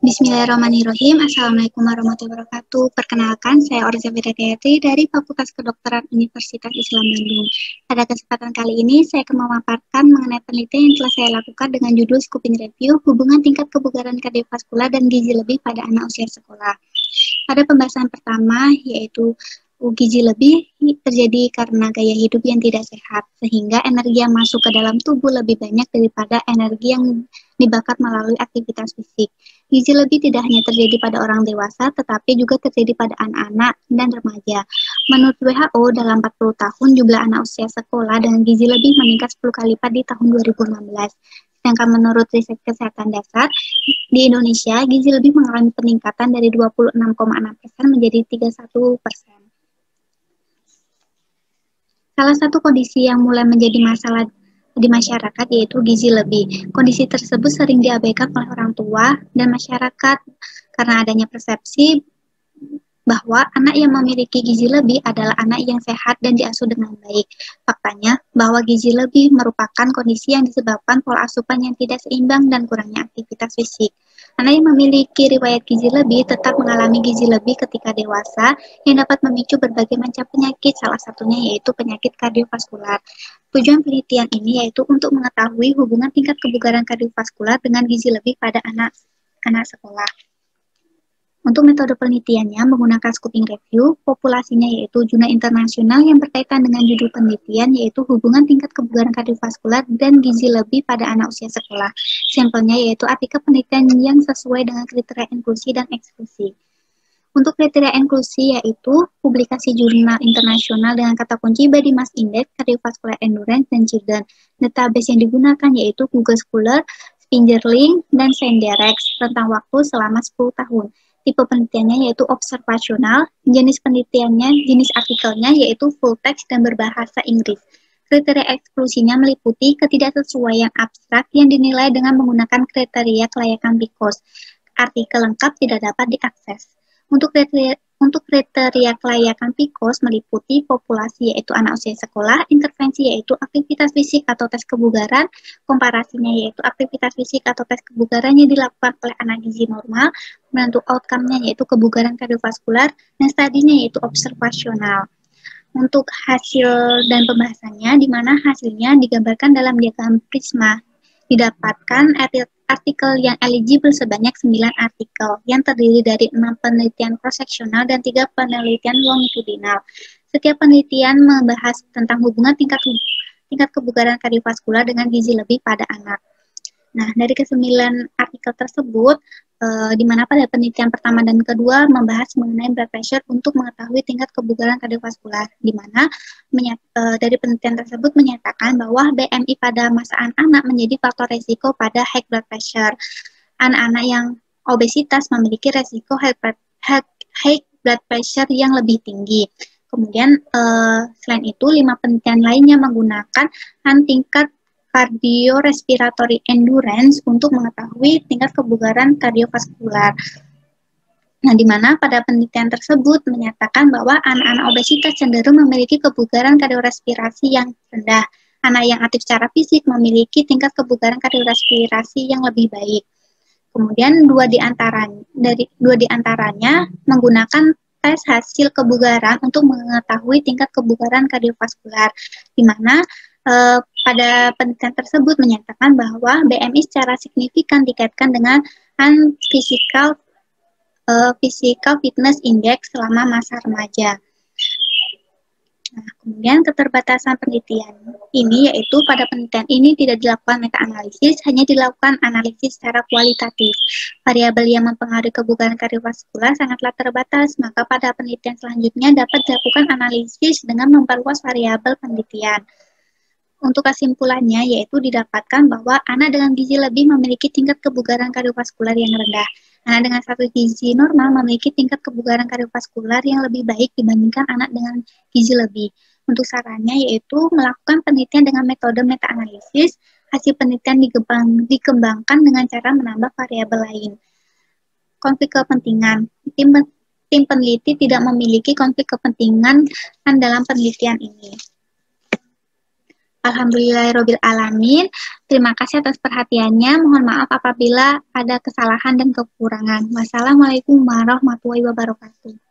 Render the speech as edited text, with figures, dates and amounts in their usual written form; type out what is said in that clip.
Bismillahirrahmanirrahim. Assalamualaikum warahmatullahi wabarakatuh. Perkenalkan, saya Orza Gayatri dari Fakultas Kedokteran Universitas Islam Bandung. Pada kesempatan kali ini, saya akan memaparkan mengenai penelitian yang telah saya lakukan dengan judul Scoping Review, hubungan tingkat kebugaran kardiovaskular dan gizi lebih pada anak usia sekolah. Pada pembahasan pertama, yaitu gizi lebih terjadi karena gaya hidup yang tidak sehat, sehingga energi yang masuk ke dalam tubuh lebih banyak daripada energi yang dibakar melalui aktivitas fisik. Gizi lebih tidak hanya terjadi pada orang dewasa, tetapi juga terjadi pada anak-anak dan remaja. Menurut WHO, dalam 40 tahun, jumlah anak usia sekolah dengan gizi lebih meningkat 10 kali lipat di tahun 2016. Sedangkan menurut riset kesehatan dasar, di Indonesia, gizi lebih mengalami peningkatan dari 26,6% menjadi 31%. Salah satu kondisi yang mulai menjadi masalah di masyarakat yaitu gizi lebih. Kondisi tersebut sering diabaikan oleh orang tua dan masyarakat karena adanya persepsi bahwa anak yang memiliki gizi lebih adalah anak yang sehat dan diasuh dengan baik. Faktanya, bahwa gizi lebih merupakan kondisi yang disebabkan pola asupan yang tidak seimbang dan kurangnya aktivitas fisik. Anak yang memiliki riwayat gizi lebih tetap mengalami gizi lebih ketika dewasa yang dapat memicu berbagai macam penyakit, salah satunya yaitu penyakit kardiovaskular. Tujuan penelitian ini yaitu untuk mengetahui hubungan tingkat kebugaran kardiovaskular dengan gizi lebih pada anak sekolah. Untuk metode penelitiannya menggunakan scoping review, populasinya yaitu jurnal internasional yang berkaitan dengan judul penelitian yaitu hubungan tingkat kebugaran kardiovaskular dan gizi lebih pada anak usia sekolah. Sampelnya yaitu artikel penelitian yang sesuai dengan kriteria inklusi dan eksklusi. Untuk kriteria inklusi yaitu publikasi jurnal internasional dengan kata kunci Body Mass Index, Cardiovascular Endurance, dan Children. Database yang digunakan yaitu Google Scholar, Spingerling, dan Senderex rentang waktu selama 10 tahun. Tipe penelitiannya yaitu observasional, jenis penelitiannya, jenis artikelnya yaitu full text dan berbahasa Inggris. Kriteria eksklusinya meliputi ketidaksesuaian abstrak yang dinilai dengan menggunakan kriteria kelayakan PCOS. Artikel lengkap tidak dapat diakses. Untuk kriteria kelayakan PCOS meliputi populasi yaitu anak usia sekolah, intervensi yaitu aktivitas fisik atau tes kebugaran, komparasinya yaitu aktivitas fisik atau tes kebugaran yang dilakukan oleh anak gizi normal, menentu outcome-nya yaitu kebugaran kardiovaskular, dan stadinya yaitu observasional. Untuk hasil dan pembahasannya, di mana hasilnya digambarkan dalam diagram prisma, didapatkan artikel yang eligible sebanyak 9 artikel yang terdiri dari 6 penelitian cross-sectional dan 3 penelitian longitudinal. Setiap penelitian membahas tentang hubungan tingkat kebugaran kardiovaskular dengan gizi lebih pada anak. Nah, dari ke-9 artikel tersebut, di mana pada penelitian pertama dan kedua membahas mengenai blood pressure untuk mengetahui tingkat kebugaran kardiovaskular, di mana dari penelitian tersebut menyatakan bahwa BMI pada masa anak-anak menjadi faktor resiko pada high blood pressure. Anak-anak yang obesitas memiliki resiko high blood pressure yang lebih tinggi. Kemudian, selain itu, 5 penelitian lainnya menggunakan tingkat cardiorespiratory endurance untuk mengetahui tingkat kebugaran kardiovaskular. Nah, di mana pada penelitian tersebut menyatakan bahwa anak-anak obesitas cenderung memiliki kebugaran kardiorespirasi yang rendah. Anak yang aktif secara fisik memiliki tingkat kebugaran kardiorespirasi yang lebih baik. Kemudian dua di antaranya menggunakan tes hasil kebugaran untuk mengetahui tingkat kebugaran kardiovaskular, di mana pada penelitian tersebut menyatakan bahwa BMI secara signifikan dikaitkan dengan physical fitness index selama masa remaja. Nah, kemudian keterbatasan penelitian ini yaitu pada penelitian ini tidak dilakukan meta-analisis, hanya dilakukan analisis secara kualitatif. Variabel yang mempengaruhi kebugaran kardiovaskular sangatlah terbatas, maka pada penelitian selanjutnya dapat dilakukan analisis dengan memperluas variabel penelitian. Untuk kesimpulannya yaitu didapatkan bahwa anak dengan gizi lebih memiliki tingkat kebugaran kardiovaskular yang rendah. Anak dengan status gizi normal memiliki tingkat kebugaran kardiovaskular yang lebih baik dibandingkan anak dengan gizi lebih. Untuk sarannya yaitu melakukan penelitian dengan metode meta-analisis. Hasil penelitian dikembangkan dengan cara menambah variabel lain. Konflik kepentingan. Tim peneliti tidak memiliki konflik kepentingan dalam penelitian ini. Alhamdulillahirobbil alamin. Terima kasih atas perhatiannya. Mohon maaf apabila ada kesalahan dan kekurangan. Wassalamualaikum warahmatullahi wabarakatuh.